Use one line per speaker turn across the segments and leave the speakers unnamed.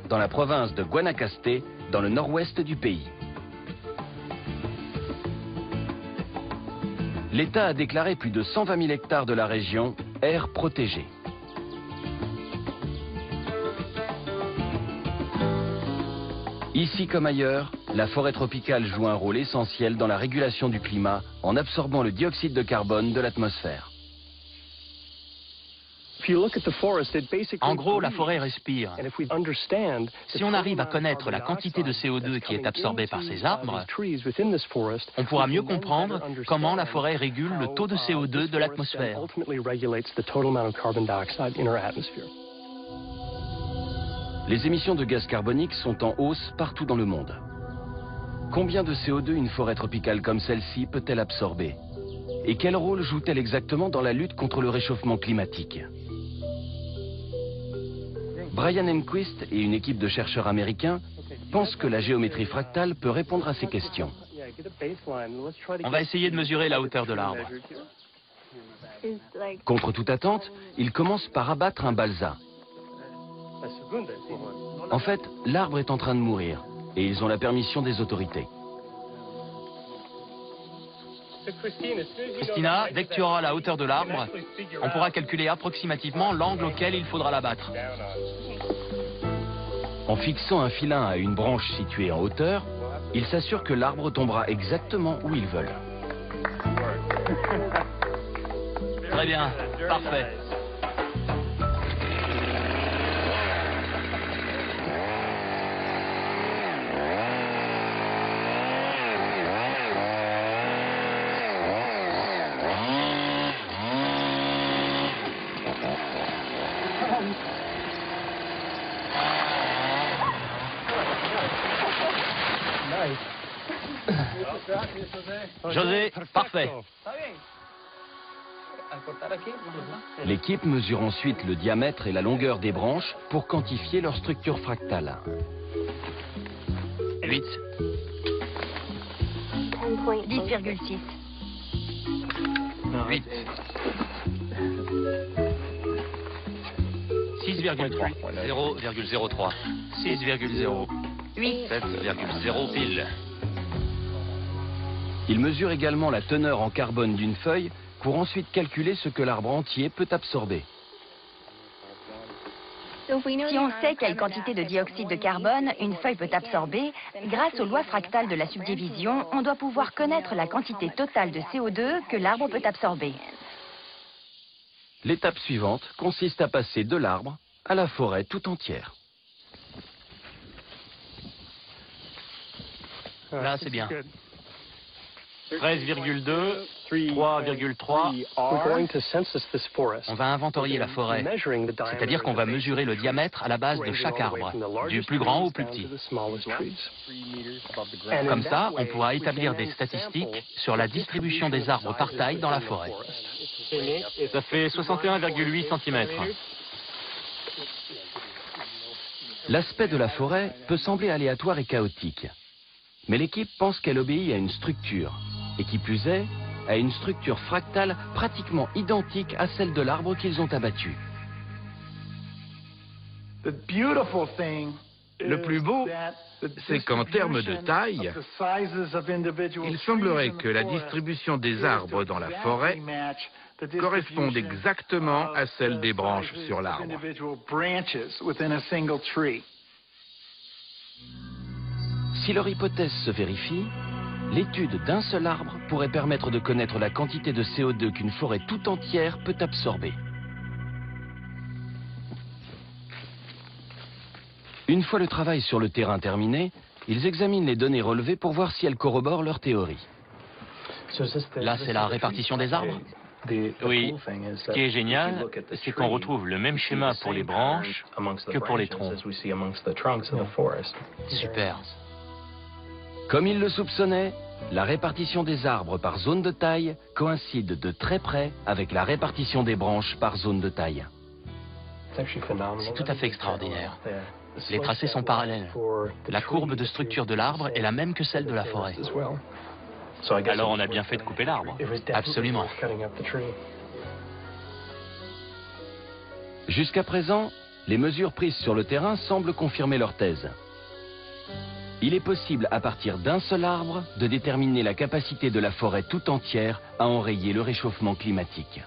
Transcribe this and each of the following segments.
dans la province de Guanacaste, dans le nord-ouest du pays. L'État a déclaré plus de 120 000 hectares de la région aires protégées. Ici comme ailleurs, la forêt tropicale joue un rôle essentiel dans la régulation du climat en absorbant le dioxyde de carbone de l'atmosphère.
En gros, la forêt respire. Si on arrive à connaître la quantité de CO2 qui est absorbée par ces arbres, on pourra mieux comprendre comment la forêt régule le taux de CO2 de l'atmosphère.
Les émissions de gaz carbonique sont en hausse partout dans le monde. Combien de CO2 une forêt tropicale comme celle-ci peut-elle absorber? Et quel rôle joue-t-elle exactement dans la lutte contre le réchauffement climatique? Brian Enquist et une équipe de chercheurs américains pensent que la géométrie fractale peut répondre à ces questions.
On va essayer de mesurer la hauteur de l'arbre.
Contre toute attente, ils commencent par abattre un balsa. En fait, l'arbre est en train de mourir et ils ont la permission des autorités.
Christina, dès que tu auras la hauteur de l'arbre, on pourra calculer approximativement l'angle auquel il faudra l'abattre.
En fixant un filin à une branche située en hauteur, ils s'assurent que l'arbre tombera exactement où ils veulent.
Très bien, parfait. José, parfait.
L'équipe mesure ensuite le diamètre et la longueur des branches pour quantifier leur structure fractale.
8.
10,6.
8. 6,3. 0,03. 6,0.
8.
7,0 pile.
Ils mesurent également la teneur en carbone d'une feuille pour ensuite calculer ce que l'arbre entier peut absorber.
Si on sait quelle quantité de dioxyde de carbone une feuille peut absorber, grâce aux lois fractales de la subdivision, on doit pouvoir connaître la quantité totale de CO2 que l'arbre peut absorber.
L'étape suivante consiste à passer de l'arbre à la forêt tout entière.
Là, c'est bien. 13,2, 3,3. On va inventorier la forêt, c'est-à-dire qu'on va mesurer le diamètre à la base de chaque arbre, du plus grand au plus petit. Comme ça, on pourra établir des statistiques sur la distribution des arbres par taille dans la forêt. Ça fait 61,8 cm.
L'aspect de la forêt peut sembler aléatoire et chaotique. Mais l'équipe pense qu'elle obéit à une structure, et qui plus est, à une structure fractale pratiquement identique à celle de l'arbre qu'ils ont abattu.
Le plus beau, c'est qu'en termes de taille, il semblerait que la distribution des arbres dans la forêt corresponde exactement à celle des branches sur l'arbre.
Si leur hypothèse se vérifie, l'étude d'un seul arbre pourrait permettre de connaître la quantité de CO2 qu'une forêt tout entière peut absorber. Une fois le travail sur le terrain terminé, ils examinent les données relevées pour voir si elles corroborent leur théorie.
Là, c'est la répartition des arbres? Oui. Ce qui est génial, c'est qu'on retrouve le même schéma pour les branches que pour les troncs. Super.
Comme ils le soupçonnaient, la répartition des arbres par zone de taille coïncide de très près avec la répartition des branches par zone de taille.
C'est tout à fait extraordinaire. Les tracés sont parallèles. La courbe de structure de l'arbre est la même que celle de la forêt. Alors on a bien fait de couper l'arbre. Absolument.
Jusqu'à présent, Les mesures prises sur le terrain semblent confirmer leur thèse. Il est possible, à partir d'un seul arbre, de déterminer la capacité de la forêt tout entière à enrayer le réchauffement climatique.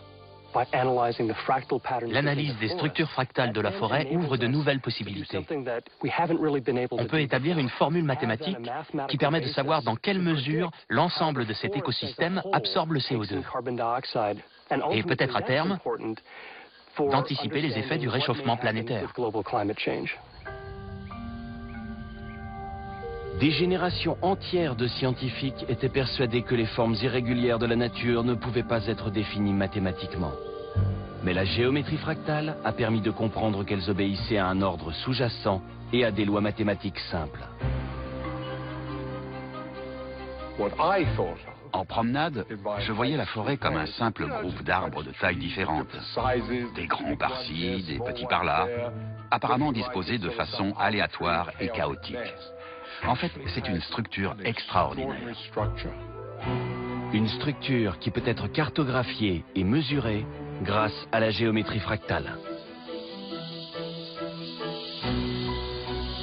L'analyse des structures fractales de la forêt ouvre de nouvelles possibilités. On peut établir une formule mathématique qui permet de savoir dans quelle mesure l'ensemble de cet écosystème absorbe le CO2. Et peut-être à terme, d'anticiper les effets du réchauffement planétaire.
Des générations entières de scientifiques étaient persuadés que les formes irrégulières de la nature ne pouvaient pas être définies mathématiquement. Mais la géométrie fractale a permis de comprendre qu'elles obéissaient à un ordre sous-jacent et à des lois mathématiques simples.
En promenade, je voyais la forêt comme un simple groupe d'arbres de tailles différentes. Des grands par-ci, des petits par-là, apparemment disposés de façon aléatoire et chaotique. En fait, c'est une structure extraordinaire.
Une structure qui peut être cartographiée et mesurée grâce à la géométrie fractale.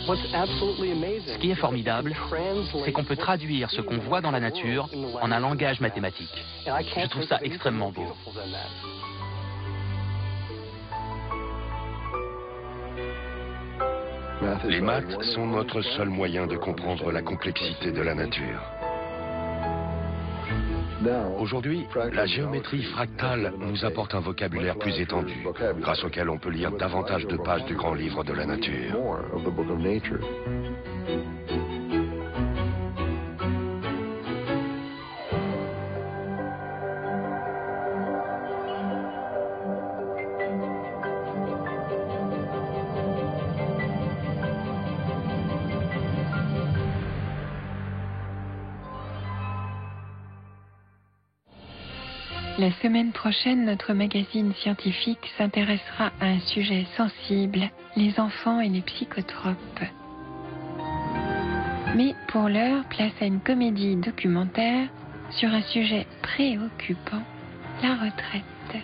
Ce qui est formidable, c'est qu'on peut traduire ce qu'on voit dans la nature en un langage mathématique. Je trouve ça extrêmement beau.
Les maths sont notre seul moyen de comprendre la complexité de la nature. Aujourd'hui, la géométrie fractale nous apporte un vocabulaire plus étendu, grâce auquel on peut lire davantage de pages du grand livre de la nature.
La semaine prochaine, notre magazine scientifique s'intéressera à un sujet sensible, les enfants et les psychotropes. Mais pour l'heure, place à une comédie documentaire sur un sujet préoccupant, la retraite.